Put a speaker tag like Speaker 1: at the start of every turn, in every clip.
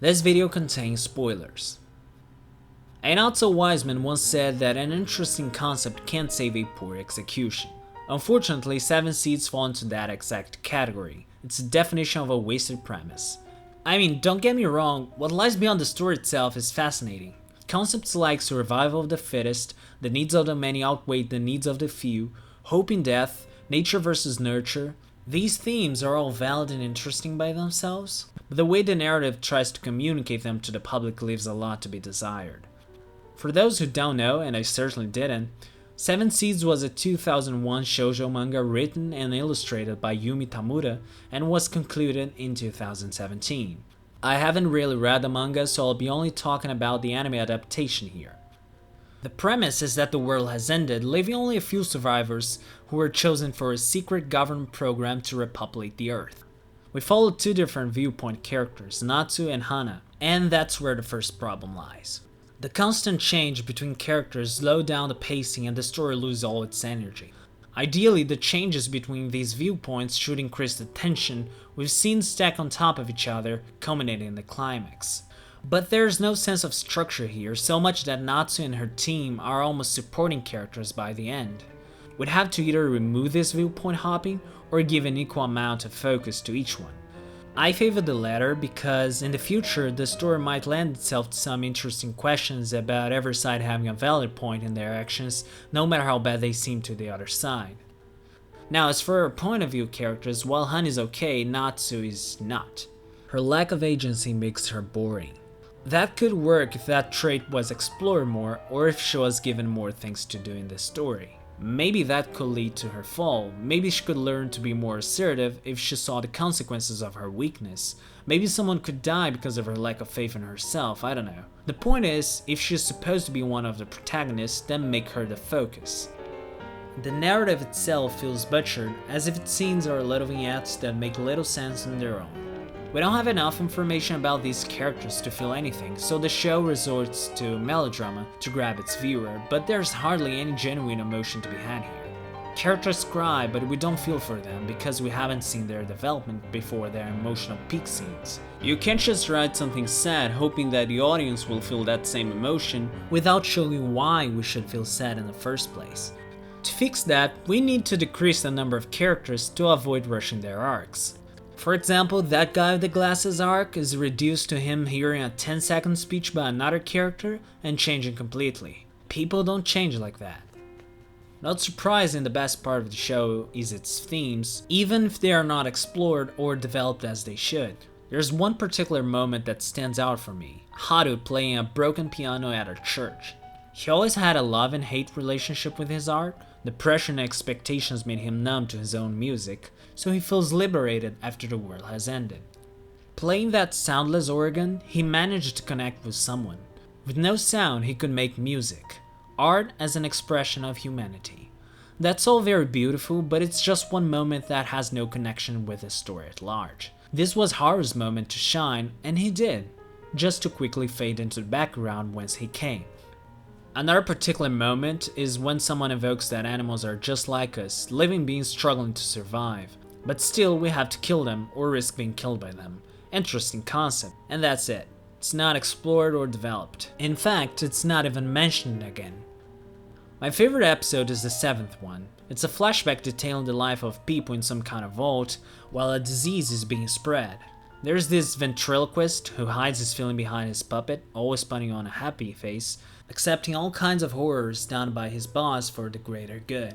Speaker 1: This video contains spoilers. A not-so-wise man once said that an interesting concept can't save a poor execution. Unfortunately, 7Seeds fall into that exact category. It's a definition of a wasted premise. I mean, don't get me wrong, what lies beyond the story itself is fascinating. Concepts like survival of the fittest, the needs of the many outweigh the needs of the few, hope in death, nature versus nurture, these themes are all valid and interesting by themselves, but the way the narrative tries to communicate them to the public leaves a lot to be desired. For those who don't know, and I certainly didn't, 7Seeds was a 2001 shoujo manga written and illustrated by Yumi Tamura and was concluded in 2017. I haven't really read the manga, so I'll be only talking about the anime adaptation here. The premise is that the world has ended, leaving only a few survivors who were chosen for a secret government program to repopulate the Earth. We follow two different viewpoint characters, Natsu and Hana, and that's where the first problem lies. The constant change between characters slow down the pacing and the story loses all its energy. Ideally, the changes between these viewpoints should increase the tension, with scenes stacked on top of each other, culminating in the climax. But there's no sense of structure here, so much that Natsu and her team are almost supporting characters by the end. We'd have to either remove this viewpoint hopping, or give an equal amount of focus to each one. I favor the latter because in the future the story might lend itself to some interesting questions about every side having a valid point in their actions, no matter how bad they seem to the other side. Now, as for her point of view characters, while Han is okay, Natsu is not. Her lack of agency makes her boring. That could work if that trait was explored more, or if she was given more things to do in the story. Maybe that could lead to her fall. Maybe she could learn to be more assertive if she saw the consequences of her weakness. Maybe someone could die because of her lack of faith in herself, I don't know. The point is, if she's supposed to be one of the protagonists, then make her the focus. The narrative itself feels butchered, as if its scenes are little vignettes that make little sense on their own. We don't have enough information about these characters to feel anything, so the show resorts to melodrama to grab its viewer, but there's hardly any genuine emotion to be had here. Characters cry, but we don't feel for them because we haven't seen their development before their emotional peak scenes. You can't just write something sad hoping that the audience will feel that same emotion without showing why we should feel sad in the first place. To fix that, we need to decrease the number of characters to avoid rushing their arcs. For example, that guy with the glasses arc is reduced to him hearing a 10-second speech by another character and changing completely. People don't change like that. Not surprising, the best part of the show is its themes, even if they are not explored or developed as they should. There's one particular moment that stands out for me: Haru playing a broken piano at her church. He always had a love and hate relationship with his art. The pressure and expectations made him numb to his own music, so he feels liberated after the world has ended. Playing that soundless organ, he managed to connect with someone. With no sound, he could make music. Art as an expression of humanity. That's all very beautiful, but it's just one moment that has no connection with the story at large. This was Haru's moment to shine, and he did, just to quickly fade into the background whence he came. Another particular moment is when someone evokes that animals are just like us, living beings struggling to survive. But still, we have to kill them or risk being killed by them. Interesting concept, and that's it. It's not explored or developed. In fact, it's not even mentioned again. My favorite episode is the 7th one. It's a flashback detailing the life of people in some kind of vault while a disease is being spread. There's this ventriloquist who hides his feeling behind his puppet, always putting on a happy face, accepting all kinds of horrors done by his boss for the greater good.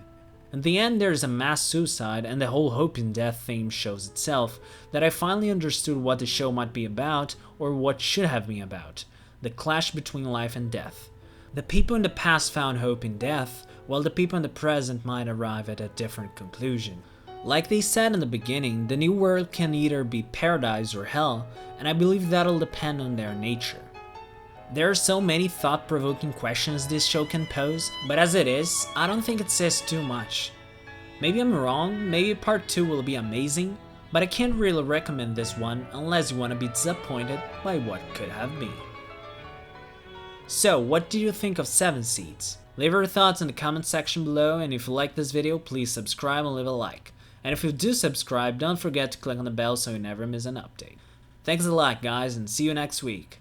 Speaker 1: In the end, there's a mass suicide, and the whole hope in death theme shows itself that I finally understood what the show might be about, or what should have been about: the clash between life and death. The people in the past found hope in death, while the people in the present might arrive at a different conclusion. Like they said in the beginning, the new world can either be paradise or hell, and I believe that'll depend on their nature. There are so many thought-provoking questions this show can pose, but as it is, I don't think it says too much. Maybe I'm wrong, maybe part 2 will be amazing, but I can't really recommend this one unless you want to be disappointed by what could have been. So, what do you think of 7Seeds? Leave your thoughts in the comment section below, and if you like this video, please subscribe and leave a like. And if you do subscribe, don't forget to click on the bell so you never miss an update. Thanks a lot, guys, and see you next week.